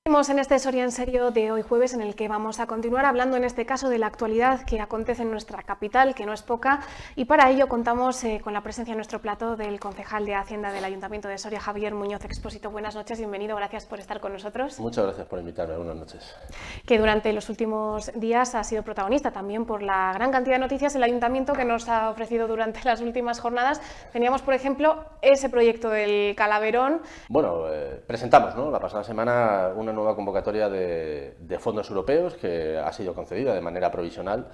Seguimos en este Soria en Serio de hoy jueves, en el que vamos a continuar hablando en este caso de la actualidad que acontece en nuestra capital, que no es poca, y para ello contamos con la presencia en nuestro plató del concejal de Hacienda del Ayuntamiento de Soria, Javier Muñoz Expósito. Buenas noches, bienvenido, gracias por estar con nosotros. Muchas gracias por invitarme, buenas noches. Que durante los últimos días ha sido protagonista también por la gran cantidad de noticias el Ayuntamiento que nos ha ofrecido durante las últimas jornadas. Teníamos, por ejemplo, ese proyecto del Calaverón. Bueno, presentamos, ¿no?, la pasada semana una nueva convocatoria de fondos europeos que ha sido concedida de manera provisional,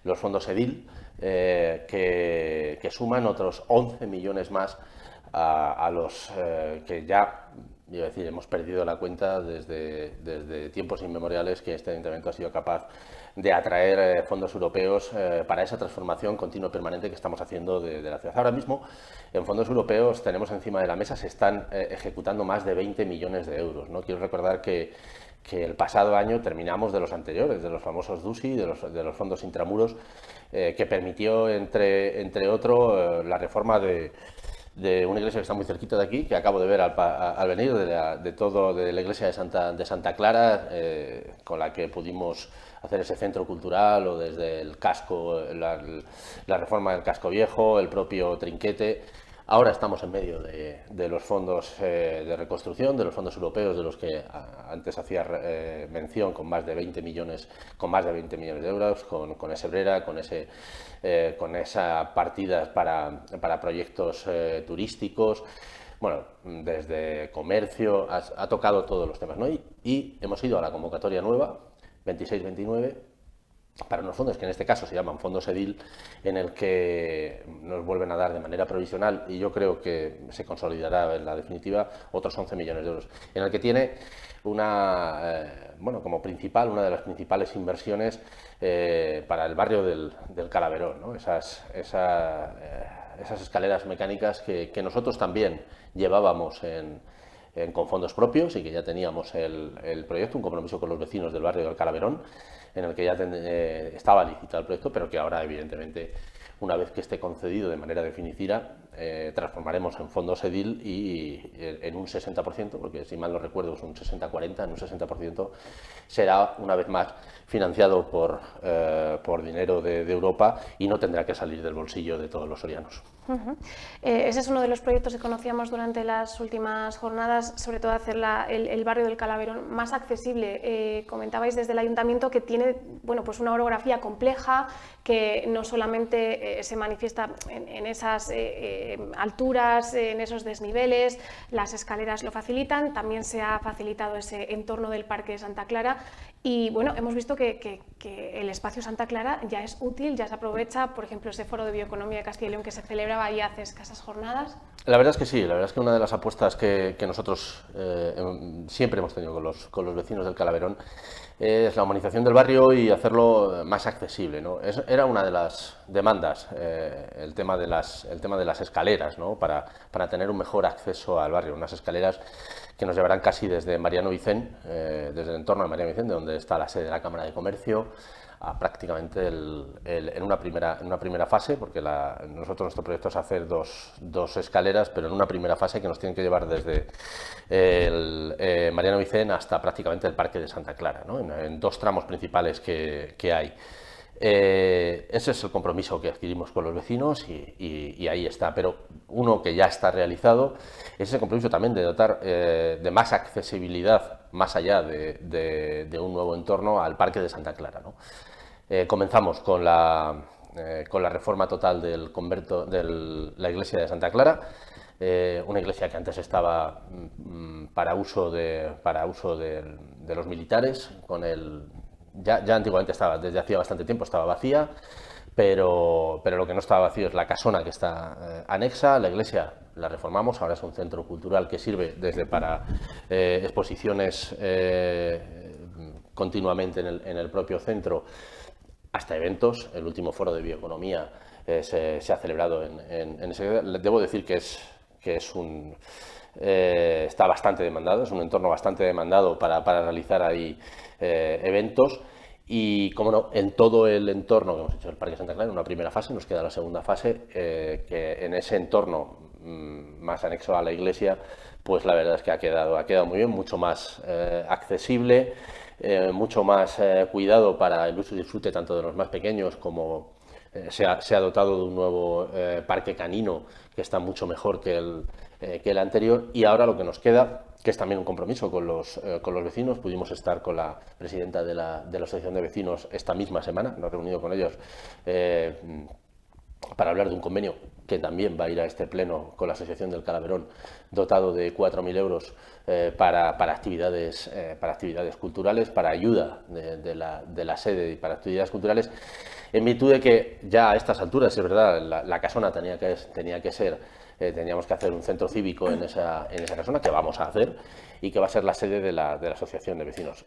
los fondos EDIL, que suman otros 11 millones más a los que ya, iba a decir, hemos perdido la cuenta desde tiempos inmemoriales que este Ayuntamiento ha sido capaz de atraer fondos europeos para esa transformación continua y permanente que estamos haciendo de la ciudad. Ahora mismo, en fondos europeos tenemos encima de la mesa, se están ejecutando más de 20 millones de euros, ¿no? Quiero recordar que el pasado año terminamos de los anteriores, de los famosos DUSI, de los fondos intramuros, que permitió, entre otro, la reforma de una iglesia que está muy cerquita de aquí, que acabo de ver al venir, de la iglesia de Santa Clara, con la que pudimos hacer ese centro cultural, o desde el casco, la reforma del casco viejo, el propio trinquete. Ahora estamos en medio de los fondos de reconstrucción, de los fondos europeos, de los que antes hacía mención, con más de 20 millones de euros, con Esebrera, con esa partidas para proyectos turísticos. Bueno, desde comercio, ha tocado todos los temas, ¿no? Y hemos ido a la convocatoria nueva, 26-29, para unos fondos que en este caso se llaman fondos EDIL, en el que nos vuelven a dar de manera provisional, y yo creo que se consolidará en la definitiva, otros 11 millones de euros, en el que tiene como principal, una de las principales inversiones para el barrio del Calaverón, ¿no? Esas escaleras mecánicas que nosotros también llevábamos con fondos propios, y que ya teníamos el proyecto, un compromiso con los vecinos del barrio del Calaverón, en el que ya estaba licitado el proyecto, pero que ahora, evidentemente, una vez que esté concedido de manera definitiva, transformaremos en fondos EDIL, y en un 60%, porque si mal no recuerdo es un 60-40, en un 60% será una vez más financiado por dinero de Europa, y no tendrá que salir del bolsillo de todos los sorianos. Ese es uno de los proyectos que conocíamos durante las últimas jornadas, sobre todo hacer el barrio del Calaverón más accesible. Comentabais desde el Ayuntamiento que tiene, bueno, pues una orografía compleja, que no solamente se manifiesta en esas alturas, en esos desniveles, las escaleras lo facilitan, también se ha facilitado ese entorno del Parque de Santa Clara, y bueno, hemos visto que el espacio Santa Clara ya es útil, ya se aprovecha, por ejemplo, ese foro de bioeconomía de Castilla y León que se celebraba ahí hace escasas jornadas. La verdad es que sí, la verdad es que una de las apuestas que nosotros siempre hemos tenido con los vecinos del Calaverón es la humanización del barrio y hacerlo más accesible, ¿no? Era una de las demandas, el tema de las escaleras, ¿no?, para tener un mejor acceso al barrio, unas escaleras que nos llevarán casi desde Mariano Vicén, desde el entorno de Mariano Vicén, de donde está la sede de la Cámara de Comercio, a prácticamente en una primera fase, porque nuestro proyecto es hacer dos escaleras, pero en una primera fase que nos tienen que llevar desde Mariano Vicén hasta prácticamente el Parque de Santa Clara, ¿no?, en dos tramos principales que hay. Ese es el compromiso que adquirimos con los vecinos, y ahí está, pero uno que ya está realizado es el compromiso también de dotar de más accesibilidad, más allá de un nuevo entorno, al Parque de Santa Clara, ¿no? Comenzamos con la reforma total del convento de la iglesia de Santa Clara, una iglesia que antes estaba para uso de los militares, ya antiguamente estaba, desde hacía bastante tiempo estaba vacía, pero lo que no estaba vacío es la casona que está anexa. La iglesia la reformamos, ahora es un centro cultural que sirve desde para exposiciones continuamente en el propio centro, hasta eventos. El último foro de bioeconomía se ha celebrado en ese. Debo decir que está bastante demandado, es un entorno bastante demandado para realizar ahí eventos. Y, como no, en todo el entorno que hemos hecho del Parque Santa Clara, en una primera fase, nos queda la segunda fase, que en ese entorno más anexo a la iglesia, pues la verdad es que ha quedado muy bien, mucho más accesible, mucho más cuidado para el uso y disfrute tanto de los más pequeños como se ha dotado de un nuevo parque canino que está mucho mejor que el anterior, y ahora lo que nos queda, que es también un compromiso con los vecinos. Pudimos estar con la presidenta de la Asociación de Vecinos esta misma semana, nos hemos reunido con ellos para hablar de un convenio que también va a ir a este pleno con la Asociación del Calaverón, dotado de 4.000 euros para actividades culturales, para ayuda de la sede y para actividades culturales, en virtud de que ya a estas alturas, es verdad, la casona tenía que ser, teníamos que hacer un centro cívico en esa casona, que vamos a hacer, y que va a ser la sede de la Asociación de Vecinos.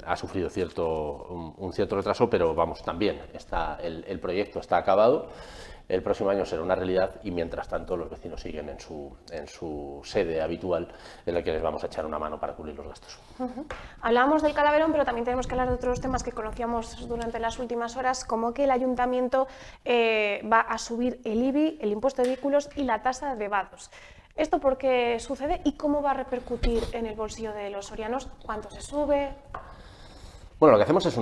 Ha sufrido un cierto retraso, pero vamos, también el proyecto está acabado. El próximo año será una realidad, y mientras tanto los vecinos siguen en su sede habitual, en la que les vamos a echar una mano para cubrir los gastos. Hablábamos del Calaverón, pero también tenemos que hablar de otros temas que conocíamos durante las últimas horas, como que el ayuntamiento va a subir el IBI, el impuesto de vehículos y la tasa de vados. ¿Esto por qué sucede y cómo va a repercutir en el bolsillo de los sorianos? ¿Cuánto se sube? Bueno, lo que hacemos es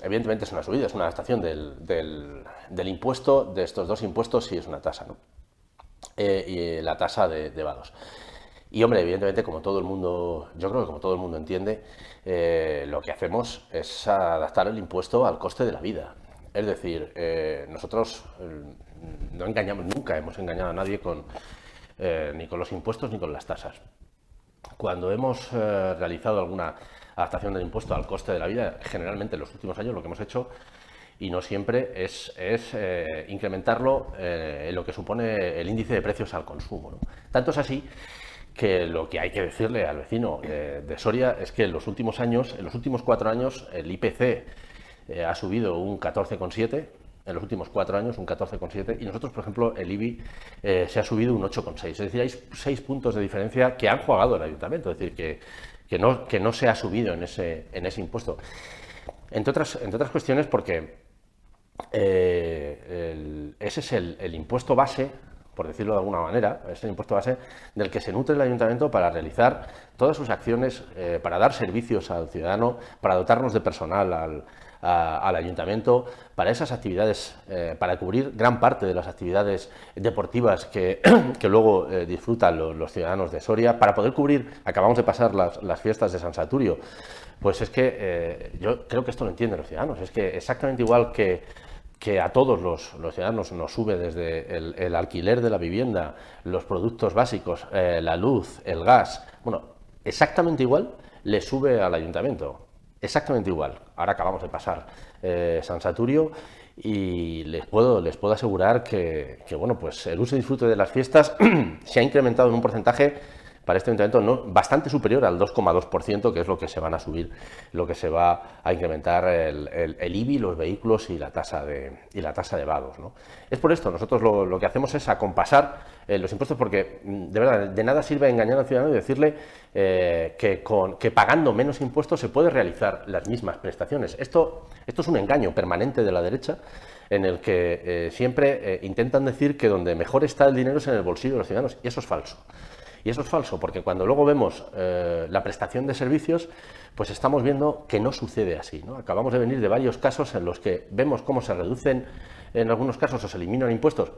evidentemente es una subida, es una adaptación del impuesto, de estos dos impuestos, y es una tasa, ¿no? Y la tasa de vados. Y hombre, evidentemente, como todo el mundo, yo creo que como todo el mundo entiende, lo que hacemos es adaptar el impuesto al coste de la vida. Es decir, nosotros no engañamos, nunca hemos engañado a nadie ni con los impuestos ni con las tasas. Cuando hemos realizado alguna adaptación del impuesto al coste de la vida, generalmente en los últimos años lo que hemos hecho, y no siempre, es incrementarlo en lo que supone el índice de precios al consumo, ¿no? Tanto es así que lo que hay que decirle al vecino de Soria es que en los últimos 4 años, el IPC ha subido un 14,7%, en los últimos 4 años un 14,7%, y nosotros, por ejemplo, el IBI se ha subido un 8,6%. Es decir, hay 6 puntos de diferencia que han jugado el ayuntamiento, es decir, que no se ha subido en ese impuesto. Entre otras cuestiones porque ese es el impuesto base, por decirlo de alguna manera, es el impuesto base del que se nutre el ayuntamiento para realizar todas sus acciones, para dar servicios al ciudadano, para dotarnos de personal al ayuntamiento, para esas actividades, para cubrir gran parte de las actividades deportivas que luego disfrutan los ciudadanos de Soria, para poder cubrir, acabamos de pasar las fiestas de San Saturio. Pues es que yo creo que esto lo entienden los ciudadanos, es que exactamente igual que a todos los ciudadanos nos sube desde el alquiler de la vivienda, los productos básicos, la luz, el gas, bueno, exactamente igual le sube al ayuntamiento, exactamente igual. Ahora acabamos de pasar San Saturio y les puedo asegurar que bueno, pues el uso y disfrute de las fiestas se ha incrementado en un porcentaje para este ayuntamiento bastante superior al 2,2%, que es lo que se van a subir, lo que se va a incrementar el IBI, los vehículos y la tasa de vados, ¿no? Es por esto, nosotros lo que hacemos es acompasar los impuestos, porque de verdad de nada sirve engañar al ciudadano y decirle que pagando menos impuestos se puede realizar las mismas prestaciones. Esto es un engaño permanente de la derecha, en el que siempre intentan decir que donde mejor está el dinero es en el bolsillo de los ciudadanos, y eso es falso. Y eso es falso, porque cuando luego vemos la prestación de servicios, pues estamos viendo que no sucede así, ¿no? Acabamos de venir de varios casos en los que vemos cómo se reducen, en algunos casos, o se eliminan impuestos,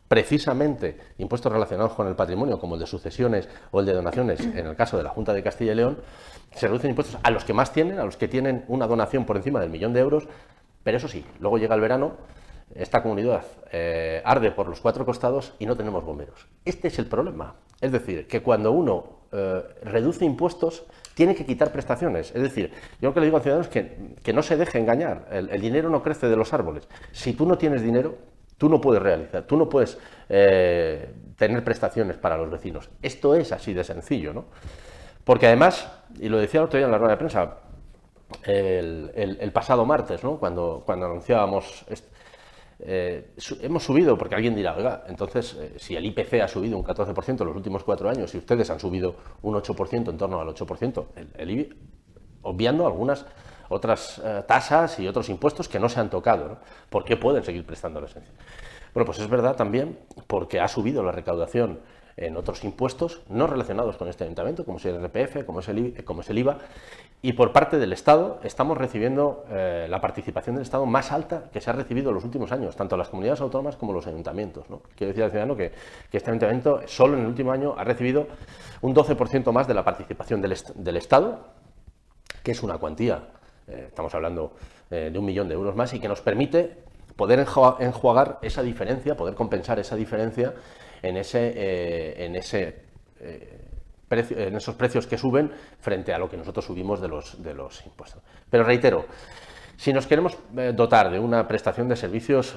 precisamente impuestos relacionados con el patrimonio, como el de sucesiones o el de donaciones, en el caso de la Junta de Castilla y León, se reducen impuestos a los que más tienen, a los que tienen una donación por encima del 1.000.000 de euros, pero eso sí, luego llega el verano, esta comunidad arde por los 4 costados y no tenemos bomberos. Este es el problema. Es decir, que cuando uno reduce impuestos, tiene que quitar prestaciones. Es decir, yo lo que le digo a los ciudadanos es que no se deje engañar. El dinero no crece de los árboles. Si tú no tienes dinero, tú no puedes realizar, tú no puedes tener prestaciones para los vecinos. Esto es así de sencillo, ¿no? Porque además, y lo decía el otro día en la rueda de prensa, el pasado martes, ¿no? Cuando anunciábamos hemos subido, porque alguien dirá, oiga, entonces si el IPC ha subido un 14% en los últimos 4 años y ustedes han subido un 8%, en torno al 8%, el IBI, obviando algunas otras tasas y otros impuestos que no se han tocado, ¿no? ¿Por qué pueden seguir prestando la esencia? Bueno, pues es verdad también porque ha subido la recaudación en otros impuestos no relacionados con este ayuntamiento, como es el IRPF, como es el IVA, y por parte del Estado estamos recibiendo la participación del Estado más alta que se ha recibido en los últimos años, tanto las comunidades autónomas como los ayuntamientos, ¿no? Quiero decir al ciudadano que este ayuntamiento solo en el último año ha recibido un 12% más de la participación del Estado, que es una cuantía, estamos hablando de 1 millón de euros más, y que nos permite poder enjuagar esa diferencia, poder compensar esa diferencia en esos precios que suben frente a lo que nosotros subimos de los impuestos. Pero reitero, si nos queremos dotar de una prestación de servicios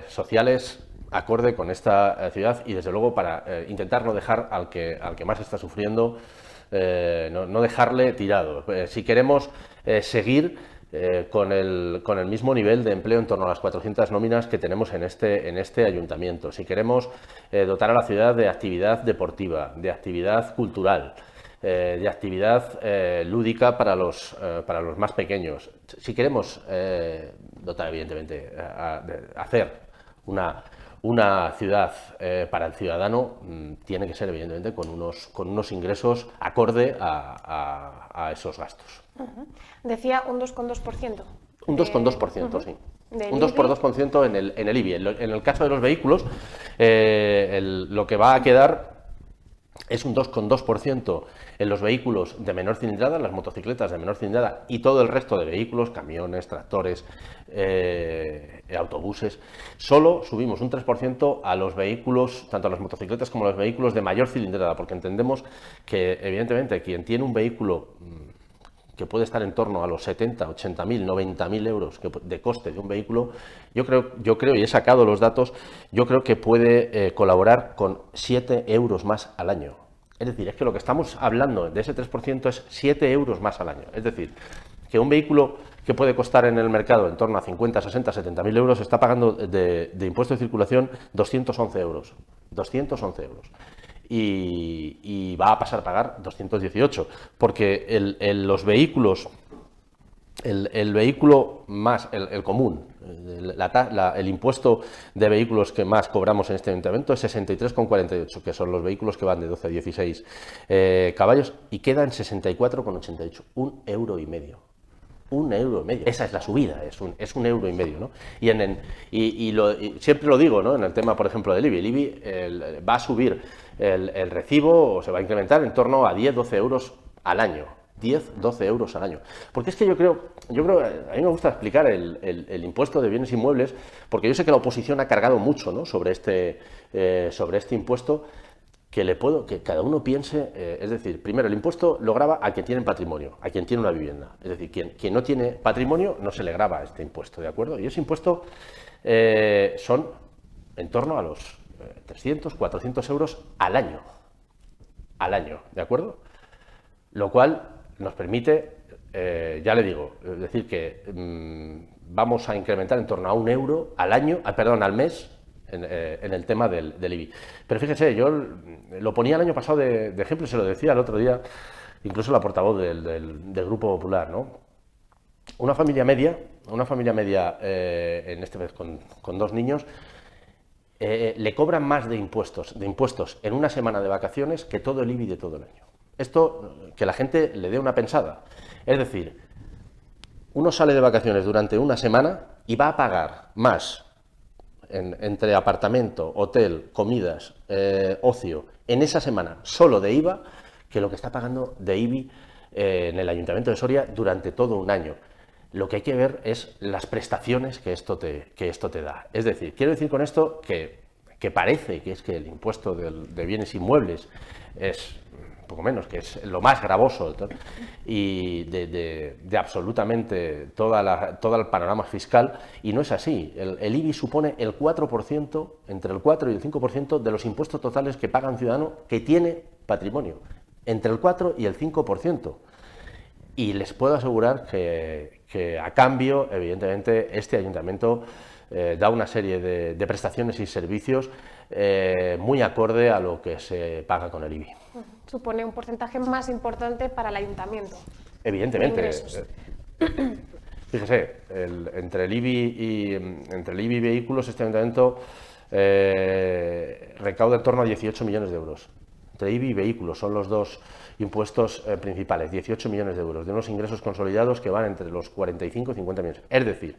sociales acorde con esta ciudad y desde luego para intentar no dejar al que más está sufriendo, no dejarle tirado. Si queremos seguir con el mismo nivel de empleo en torno a las 400 nóminas que tenemos en este ayuntamiento, si queremos dotar a la ciudad de actividad deportiva, de actividad cultural, de actividad lúdica para los más pequeños, si queremos dotar, evidentemente, hacer una ciudad para el ciudadano, tiene que ser, evidentemente, con unos ingresos acorde a esos gastos. Decía un 2,2%. Un 2,2%, sí. Un 2,2% en el IBI. En el caso de los vehículos, lo que va a quedar es un 2,2% en los vehículos de menor cilindrada, las motocicletas de menor cilindrada y todo el resto de vehículos, camiones, tractores, autobuses. Solo subimos un 3% a los vehículos, tanto a las motocicletas como a los vehículos de mayor cilindrada, porque entendemos que, evidentemente, quien tiene un vehículo que puede estar en torno a los 70, 80.000, 90.000 euros de coste de un vehículo, yo creo, y he sacado los datos, yo creo que puede colaborar con 7 euros más al año. Es decir, es que lo que estamos hablando de ese 3% es 7 euros más al año. Es decir, que un vehículo que puede costar en el mercado en torno a 50, 60, 70.000 euros está pagando de impuesto de circulación 211 euros. 211 euros. Y va a pasar a pagar 218, porque los vehículos, el vehículo más, el común, el impuesto de vehículos que más cobramos en este ayuntamiento es 63,48, que son los vehículos que van de 12 a 16 caballos, y queda en 64,88, 1,5 euros. 1,5 euros. Esa es la subida, es 1,5 euros, ¿no? Y siempre lo digo, ¿no? En el tema, por ejemplo, del IBI. El IBI va a subir el recibo, o se va a incrementar en torno a 10-12 euros al año. 10-12 euros al año. Porque es que yo creo, a mí me gusta explicar el impuesto de bienes inmuebles, porque yo sé que la oposición ha cargado mucho, ¿no? sobre este impuesto, que cada uno piense, es decir, primero el impuesto lo grava a quien tiene patrimonio, a quien tiene una vivienda. Es decir, quien no tiene patrimonio no se le grava este impuesto, ¿de acuerdo? Y ese impuesto son en torno a los 300, 400 euros al año, ¿de acuerdo? Lo cual nos permite, ya le digo, es decir, que vamos a incrementar en torno a 1 euro al mes, en el tema del IBI. Pero fíjese, yo lo ponía el año pasado de ejemplo y se lo decía el otro día, incluso la portavoz del Grupo Popular, ¿no? Una familia media, en este vez con 2 niños, le cobran más de impuestos en una semana de vacaciones que todo el IBI de todo el año. Esto, que la gente le dé una pensada. Es decir, uno sale de vacaciones durante una semana y va a pagar más entre apartamento, hotel, comidas, ocio, en esa semana solo de IVA, que lo que está pagando de IBI en el Ayuntamiento de Soria durante todo un año. Lo que hay que ver es las prestaciones que esto te da. Es decir, quiero decir con esto que parece que es que el impuesto de bienes inmuebles es poco menos, que es lo más gravoso y de absolutamente todo el panorama fiscal, y no es así. El IBI supone el 4%, entre el 4 y el 5% de los impuestos totales que paga un ciudadano que tiene patrimonio, entre el 4 y el 5%. Y les puedo asegurar que a cambio, evidentemente, este ayuntamiento da una serie de prestaciones y servicios muy acorde a lo que se paga con el IBI. Supone un porcentaje más importante para el ayuntamiento. Evidentemente. Fíjese, entre el IBI y vehículos, este ayuntamiento recauda en torno a 18 millones de euros. Entre IBI y vehículos son los dos impuestos principales, 18 millones de euros, de unos ingresos consolidados que van entre los 45 y 50 millones. Es decir,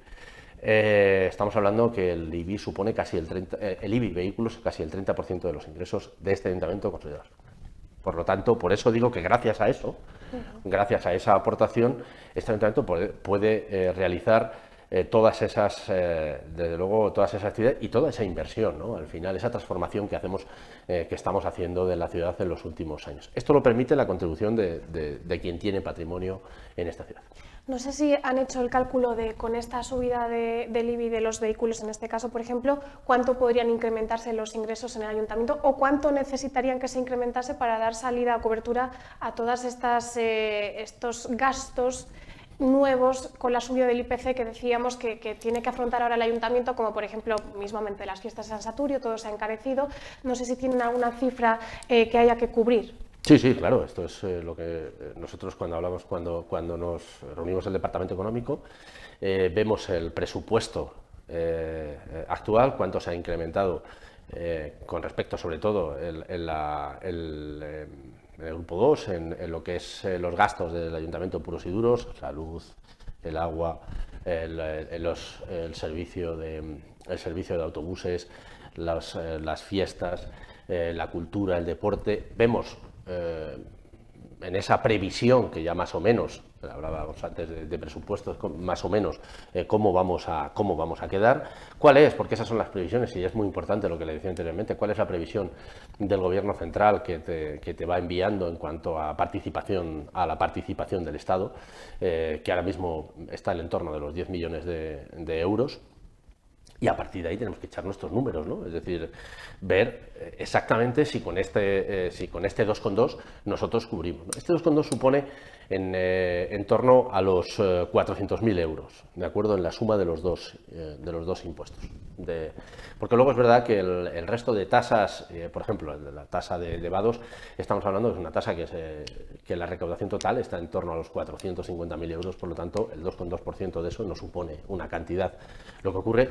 estamos hablando que el IBI supone casi el IBI vehículos casi el 30% de los ingresos de este ayuntamiento consolidados. Por lo tanto, por eso digo que gracias a eso, gracias a esa aportación, este ayuntamiento puede realizar todas esas, desde luego, todas esas actividades y toda esa inversión, ¿no? Al final, esa transformación que hacemos, que estamos haciendo de la ciudad en los últimos años. Esto lo permite la contribución de quien tiene patrimonio en esta ciudad. No sé si han hecho el cálculo de, con esta subida del IBI de los vehículos, en este caso, por ejemplo, cuánto podrían incrementarse los ingresos en el ayuntamiento o cuánto necesitarían que se incrementase para dar salida o cobertura a todas estos gastos nuevos con la subida del IPC que decíamos que tiene que afrontar ahora el ayuntamiento, como por ejemplo, mismamente las fiestas de San Saturio, todo se ha encarecido. No sé si tienen alguna cifra que haya que cubrir. Sí, claro, esto es lo que nosotros cuando nos reunimos el Departamento Económico, vemos el presupuesto actual, cuánto se ha incrementado con respecto sobre todo en el grupo 2, en lo que es los gastos del Ayuntamiento puros y duros, la luz, el agua, el servicio de autobuses, las fiestas, la cultura, el deporte. Vemos en esa previsión que ya más o menos, hablábamos antes de presupuestos, más o menos cómo vamos a quedar. ¿Cuál es? Porque esas son las previsiones y es muy importante lo que le decía anteriormente. ¿Cuál es la previsión del Gobierno central que te va enviando en cuanto a la participación del Estado, que ahora mismo está en el entorno de los 10 millones de euros? Y a partir de ahí tenemos que echar nuestros números, ¿no? Es decir, ver exactamente si con este 2,2 nosotros cubrimos, ¿no? Este 2,2 supone en torno a los 400.000 euros, ¿de acuerdo? En la suma de los dos impuestos. Porque luego es verdad que el resto de tasas, por ejemplo, la tasa de vados, estamos hablando de una tasa que la recaudación total está en torno a los 450.000 euros, por lo tanto, el 2,2% de eso no supone una cantidad. Lo que ocurre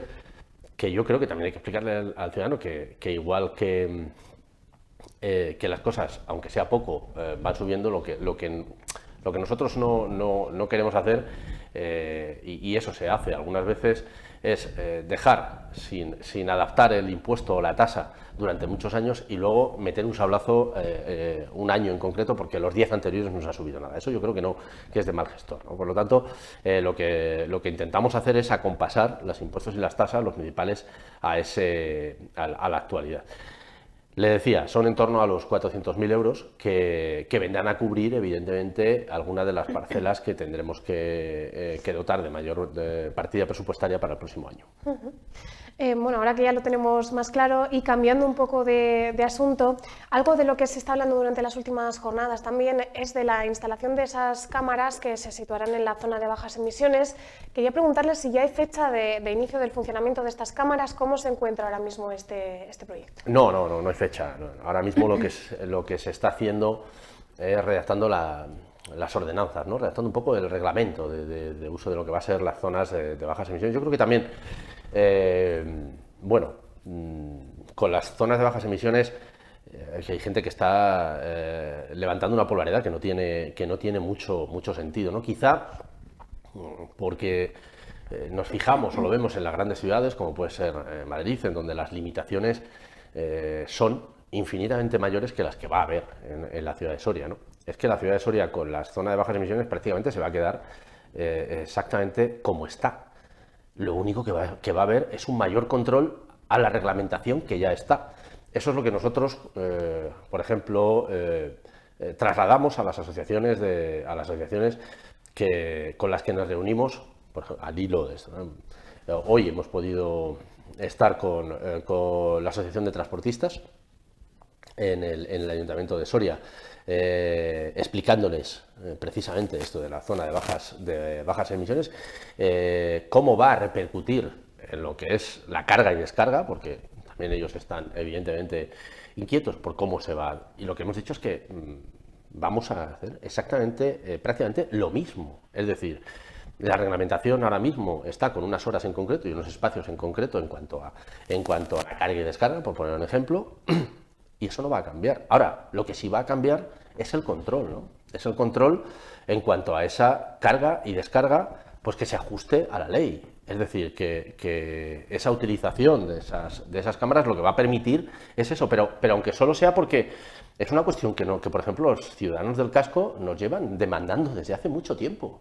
que yo creo que también hay que explicarle al ciudadano que igual que las cosas, aunque sea poco, van subiendo, lo que nosotros no queremos hacer, y eso se hace algunas veces, es dejar sin adaptar el impuesto o la tasa durante muchos años y luego meter un sablazo un año en concreto porque los 10 anteriores no se ha subido nada. Eso yo creo que es de mal gestor, ¿no? Por lo tanto, lo que intentamos hacer es acompasar los impuestos y las tasas, los municipales, a la actualidad. Le decía, son en torno a los 400.000 euros que vendrán a cubrir, evidentemente, algunas de las parcelas que tendremos que dotar de mayor partida presupuestaria para el próximo año. Bueno, ahora que ya lo tenemos más claro y cambiando un poco de asunto, algo de lo que se está hablando durante las últimas jornadas también es de la instalación de esas cámaras que se situarán en la zona de bajas emisiones. Quería preguntarles si ya hay fecha de inicio del funcionamiento de estas cámaras, ¿cómo se encuentra ahora mismo este proyecto? No hay fecha. Ahora mismo lo que se está haciendo es redactando las ordenanzas, ¿no? Redactando un poco el reglamento de uso de lo que va a ser las zonas de bajas emisiones. Yo creo que también, con las zonas de bajas emisiones, que hay gente que está levantando una polaridad que no tiene mucho sentido, ¿no? Quizá porque nos fijamos o lo vemos en las grandes ciudades, como puede ser Madrid, en donde las limitaciones son infinitamente mayores que las que va a haber en la ciudad de Soria, ¿no? Es que la ciudad de Soria, con las zonas de bajas emisiones, prácticamente se va a quedar exactamente como está. Lo único que va a haber es un mayor control a la reglamentación que ya está. Eso es lo que nosotros, por ejemplo, trasladamos a las asociaciones con las que nos reunimos, por ejemplo, al hilo de esto, ¿no? Hoy hemos podido estar con la Asociación de Transportistas en el Ayuntamiento de Soria, explicándoles precisamente esto de la zona de bajas emisiones, cómo va a repercutir en lo que es la carga y descarga, porque también ellos están evidentemente inquietos por cómo se va. Y lo que hemos dicho es que vamos a hacer exactamente, prácticamente lo mismo. Es decir, La reglamentación ahora mismo está con unas horas en concreto y unos espacios en concreto en cuanto a la carga y descarga, por poner un ejemplo, y eso no va a cambiar. Ahora, lo que sí va a cambiar es el control, ¿no? Es el control en cuanto a esa carga y descarga, pues que se ajuste a la ley. Es decir, que esa utilización de esas cámaras lo que va a permitir es eso, pero aunque solo sea porque es una cuestión que por ejemplo, los ciudadanos del casco nos llevan demandando desde hace mucho tiempo.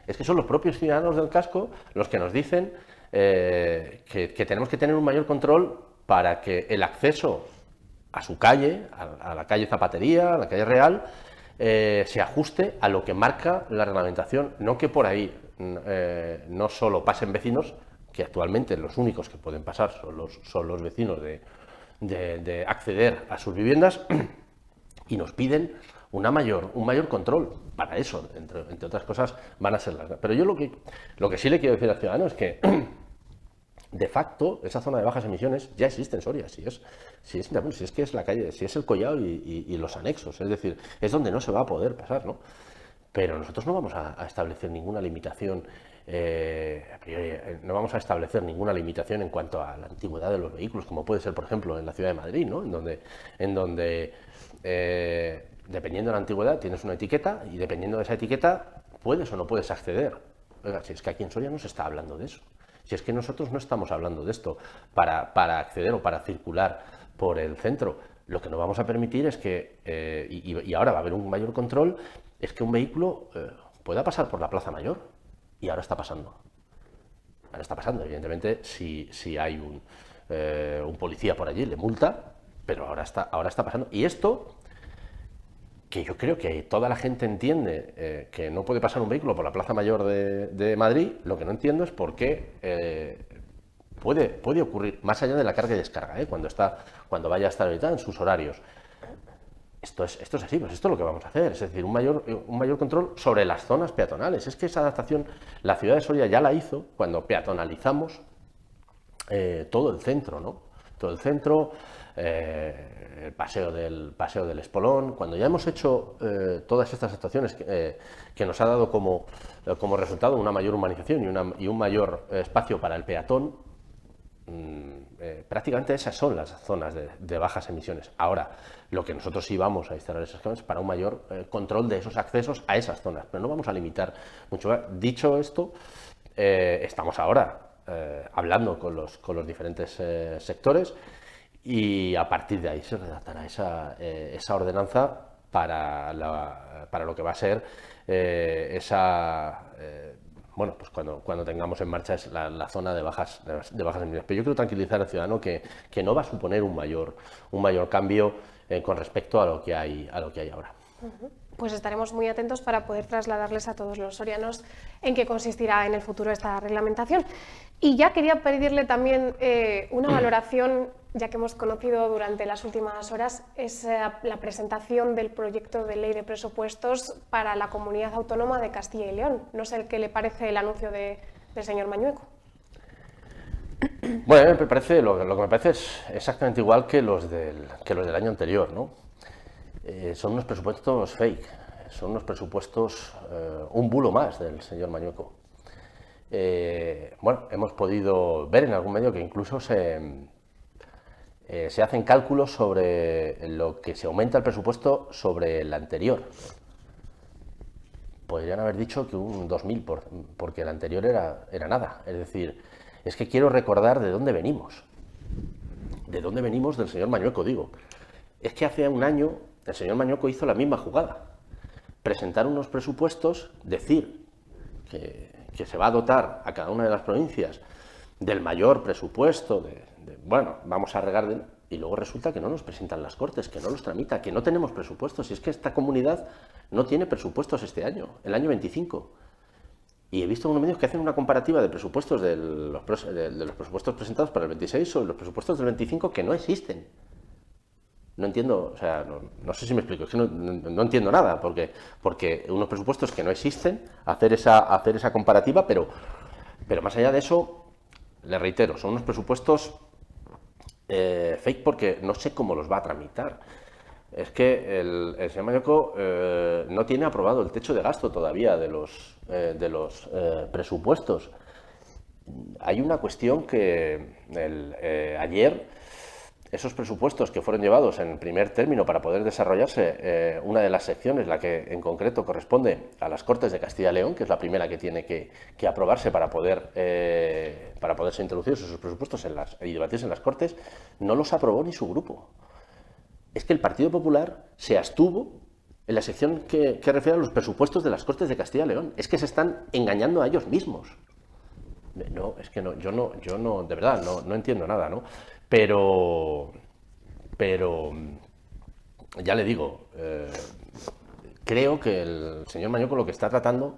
Es que son los propios ciudadanos del casco los que nos dicen que tenemos que tener un mayor control para que el acceso a su calle, a la calle Zapatería, a la calle Real, se ajuste a lo que marca la reglamentación, no que por ahí no solo pasen vecinos, que actualmente los únicos que pueden pasar son los vecinos de acceder a sus viviendas, y nos piden un mayor control. Para eso, entre otras cosas, van a ser las... Pero yo lo que sí le quiero decir al ciudadano es que de facto, esa zona de bajas emisiones ya existe en Soria, si es que es la calle, si es el Collao y los anexos, es decir, es donde no se va a poder pasar, ¿no? Pero nosotros no vamos a establecer ninguna limitación, no vamos a establecer ninguna limitación en cuanto a la antigüedad de los vehículos, como puede ser, por ejemplo, en la ciudad de Madrid, ¿no? En donde dependiendo de la antigüedad tienes una etiqueta y dependiendo de esa etiqueta puedes o no puedes acceder. Oiga, si es que aquí en Soria no se está hablando de eso. Si es que nosotros no estamos hablando de esto para acceder o para circular por el centro. Lo que no vamos a permitir es que, y ahora va a haber un mayor control, es que un vehículo pueda pasar por la Plaza Mayor. Y ahora está pasando. Ahora está pasando. Evidentemente, si hay un policía por allí, le multa, pero ahora está pasando. Y esto, que yo creo que toda la gente entiende que no puede pasar un vehículo por la Plaza Mayor de Madrid, lo que no entiendo es por qué puede ocurrir, más allá de la carga y descarga, cuando vaya a estar ahorita en sus horarios. Esto es así, pues esto es lo que vamos a hacer, es decir, un mayor control sobre las zonas peatonales. Es que esa adaptación la ciudad de Soria ya la hizo cuando peatonalizamos todo el centro, ¿no? Todo el centro, el paseo del Espolón. Cuando ya hemos hecho todas estas actuaciones que nos ha dado como resultado una mayor humanización y un mayor espacio para el peatón, prácticamente esas son las zonas de bajas emisiones. Ahora, lo que nosotros sí vamos a instalar esas cámaras para un mayor control de esos accesos a esas zonas, pero no vamos a limitar mucho más. Dicho esto, estamos ahora hablando con los diferentes sectores y a partir de ahí se redactará esa ordenanza para lo que va a ser bueno, pues cuando tengamos en marcha es la zona de bajas emisiones. Pero yo quiero tranquilizar al ciudadano que no va a suponer un mayor cambio con respecto a lo que hay ahora. Pues estaremos muy atentos para poder trasladarles a todos los sorianos en qué consistirá en el futuro esta reglamentación. Y ya quería pedirle también una valoración, ya que hemos conocido durante las últimas horas, es la presentación del proyecto de ley de presupuestos para la Comunidad Autónoma de Castilla y León. No sé qué le parece el anuncio del señor Mañueco. Bueno, lo que me parece es exactamente igual que los del año anterior, ¿no? Son unos presupuestos fake, son unos presupuestos, un bulo más del señor Mañueco. Bueno, hemos podido ver en algún medio que incluso se hacen cálculos sobre lo que se aumenta el presupuesto sobre el anterior. Podrían haber dicho que un 2000, porque el anterior era nada. Es decir, es que quiero recordar de dónde venimos. De dónde venimos del señor Mañueco, digo. Es que hace un año el señor Mañueco hizo la misma jugada. Presentar unos presupuestos, decir que se va a dotar a cada una de las provincias del mayor presupuesto, bueno, vamos a regar, y luego resulta que no nos presentan las Cortes, que no los tramita, que no tenemos presupuestos. Y es que esta comunidad no tiene presupuestos este año, el año 25. Y he visto en unos medios que hacen una comparativa de presupuestos de los presupuestos presentados para el 26 sobre los presupuestos del 25 que no existen. No entiendo, o sea, no sé si me explico, es que no entiendo nada, porque unos presupuestos que no existen, hacer esa comparativa, pero más allá de eso, le reitero, son unos presupuestos fake porque no sé cómo los va a tramitar. es que el señor Mañueco no tiene aprobado el techo de gasto todavía de los presupuestos. Hay una cuestión que ayer esos presupuestos que fueron llevados en primer término para poder desarrollarse, una de las secciones, la que en concreto corresponde a las Cortes de Castilla y León, que es la primera que tiene que aprobarse para poderse introducir esos presupuestos y debatirse en las Cortes, no los aprobó ni su grupo. Es que el Partido Popular se abstuvo en la sección que refiere a los presupuestos de las Cortes de Castilla y León. Es que se están engañando a ellos mismos. No, es que no, yo no, de verdad, no entiendo nada, ¿no? Pero ya le digo, creo que el señor Mañueco lo que está tratando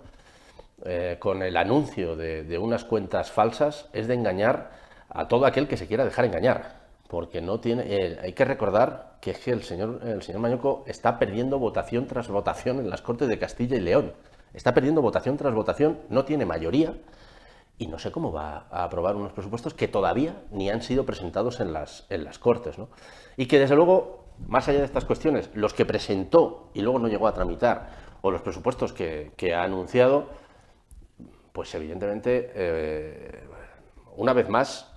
con el anuncio de unas cuentas falsas es de engañar a todo aquel que se quiera dejar engañar, porque no tiene, hay que recordar que es que el señor Mañueco está perdiendo votación tras votación en las Cortes de Castilla y León, está perdiendo votación tras votación, no tiene mayoría. Y no sé cómo va a aprobar unos presupuestos que todavía ni han sido presentados en las Cortes, ¿no? Y que, desde luego, más allá de estas cuestiones, los que presentó y luego no llegó a tramitar, o los presupuestos que ha anunciado, pues evidentemente, una vez más,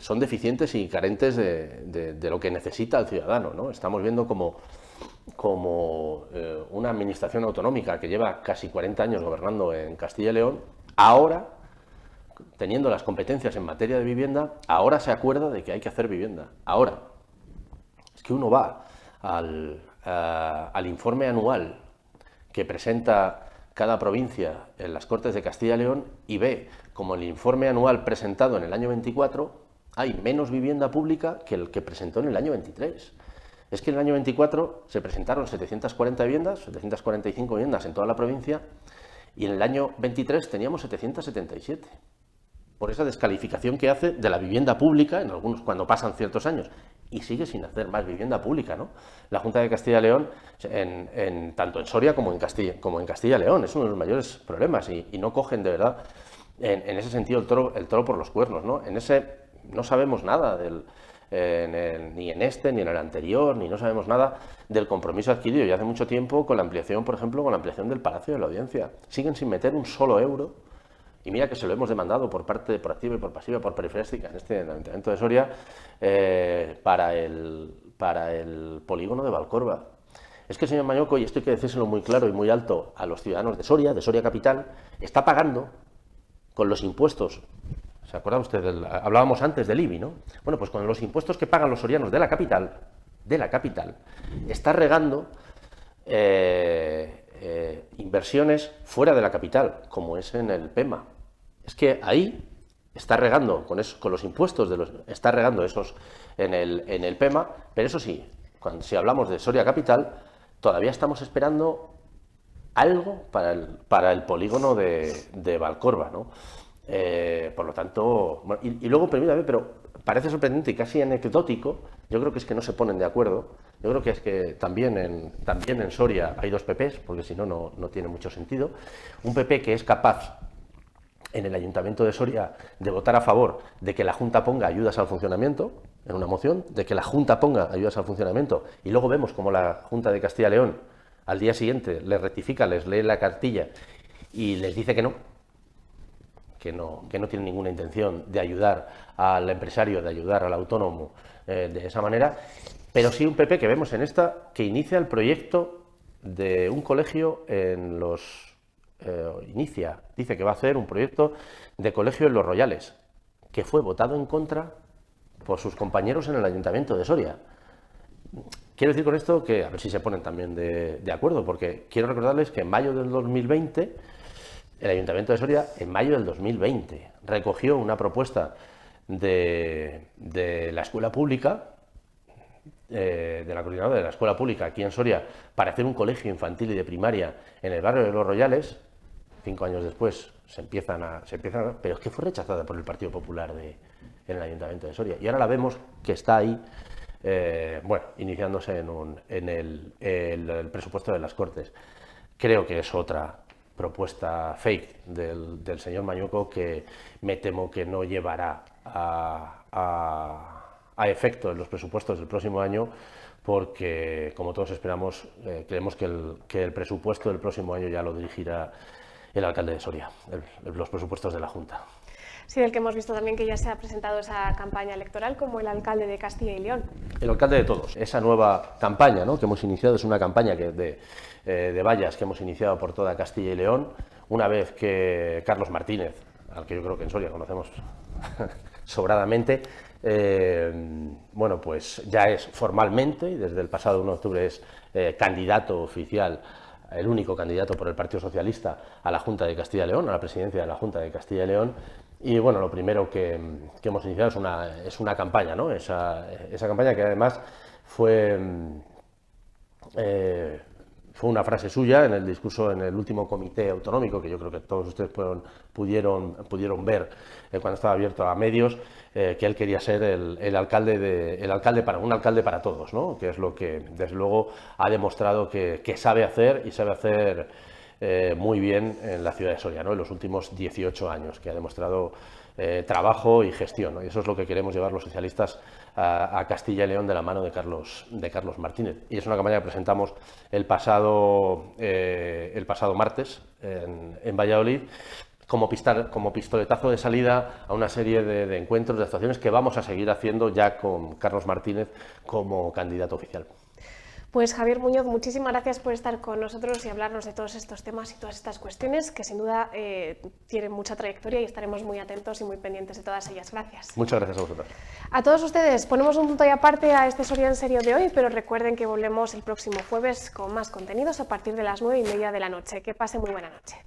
son deficientes y carentes de lo que necesita el ciudadano, ¿no? Estamos viendo como una administración autonómica que lleva casi 40 años gobernando en Castilla y León, ahora, teniendo las competencias en materia de vivienda, ahora se acuerda de que hay que hacer vivienda. Ahora, es que uno va al informe anual que presenta cada provincia en las Cortes de Castilla y León y ve como el informe anual presentado en el año 24 hay menos vivienda pública que el que presentó en el año 23. Es que en el año 24 se presentaron 740 viviendas, 745 viviendas en toda la provincia, y en el año 23 teníamos 777, por esa descalificación que hace de la vivienda pública, en algunos cuando pasan ciertos años, y sigue sin hacer más vivienda pública, ¿no? La Junta de Castilla y León, tanto en Soria como en Castilla y León, es uno de los mayores problemas, y no cogen de verdad, en ese sentido, el toro por los cuernos, ¿no? En ese no sabemos nada ni en este, ni en el anterior, ni no sabemos nada del compromiso adquirido ya hace mucho tiempo con la ampliación, por ejemplo, con la ampliación del Palacio de la Audiencia. Siguen sin meter un solo euro, y mira que se lo hemos demandado por activa y por pasiva, por periférica, en este Ayuntamiento de Soria, para el polígono de Valcorba. Es que el señor Mañueco, y esto hay que decírselo muy claro y muy alto a los ciudadanos de Soria Capital, está pagando con los impuestos. ¿Se acuerda usted? Hablábamos antes del IBI, ¿no? Bueno, pues con los impuestos que pagan los sorianos de la capital, está regando inversiones fuera de la capital, como es en el PEMA. Es que ahí está regando, con los impuestos, está regando esos en el PEMA, pero eso sí, si hablamos de Soria Capital, todavía estamos esperando algo para el polígono de Valcorba, ¿no? Por lo tanto, bueno, y luego, permítame, pero parece sorprendente y casi anecdótico, yo creo que es que no se ponen de acuerdo, yo creo que es que también en Soria hay dos PPs, porque si no, no tiene mucho sentido. Un PP que es capaz en el Ayuntamiento de Soria de votar a favor de que la Junta ponga ayudas al funcionamiento, en una moción, de que la Junta ponga ayudas al funcionamiento, y luego vemos como la Junta de Castilla y León al día siguiente les rectifica, les lee la cartilla y les dice que no tiene ninguna intención de ayudar al empresario, de ayudar al autónomo de esa manera, pero sí un PP que vemos en esta, que inicia el proyecto de un colegio dice que va a hacer un proyecto de colegio en Los Royales, que fue votado en contra por sus compañeros en el Ayuntamiento de Soria. Quiero decir con esto que, a ver si se ponen también de acuerdo, porque quiero recordarles que en mayo del 2020, el Ayuntamiento de Soria, en mayo del 2020, recogió una propuesta de la escuela pública, de la coordinadora de la escuela pública aquí en Soria, para hacer un colegio infantil y de primaria en el barrio de Los Royales. 5 años después se empiezan a pero es que fue rechazada por el Partido Popular en el Ayuntamiento de Soria. Y ahora la vemos que está ahí, iniciándose en el presupuesto de las Cortes. Creo que es otra propuesta fake del señor Mañueco que me temo que no llevará a a efecto en los presupuestos del próximo año, porque, como todos esperamos, creemos que el presupuesto del próximo año ya lo dirigirá el alcalde de Soria, los presupuestos de la Junta. Sí, del que hemos visto también que ya se ha presentado esa campaña electoral como el alcalde de Castilla y León. El alcalde de todos. Esa nueva campaña, ¿no?, que hemos iniciado es una campaña de vallas que hemos iniciado por toda Castilla y León, una vez que Carlos Martínez, al que yo creo que en Soria conocemos sobradamente, bueno, pues ya es formalmente, y desde el pasado 1 de octubre es candidato oficial, el único candidato por el Partido Socialista a la Junta de Castilla y León, a la presidencia de la Junta de Castilla y León. Y bueno, lo primero que hemos iniciado es una campaña, ¿no? Esa campaña que además fue una frase suya en el discurso en el último comité autonómico, que yo creo que todos ustedes pudieron ver cuando estaba abierto a medios, que él quería ser un alcalde para todos, ¿no?, que es lo que desde luego ha demostrado que sabe hacer, y sabe hacer muy bien en la ciudad de Soria, ¿no?, en los últimos 18 años, que ha demostrado trabajo y gestión, ¿no? Y eso es lo que queremos llevar los socialistas a Castilla y León de la mano de Carlos Martínez. Y es una campaña que presentamos el pasado martes en Valladolid, como pistoletazo de salida a una serie de encuentros, de actuaciones que vamos a seguir haciendo ya con Carlos Martínez como candidato oficial. Pues Javier Muñoz, muchísimas gracias por estar con nosotros y hablarnos de todos estos temas y todas estas cuestiones que sin duda tienen mucha trayectoria y estaremos muy atentos y muy pendientes de todas ellas. Gracias. Muchas gracias a vosotros. A todos ustedes, ponemos un punto y aparte a este Soria en Serio de hoy, pero recuerden que volvemos el próximo jueves con más contenidos a partir de las 9:30 de la noche. Que pase muy buena noche.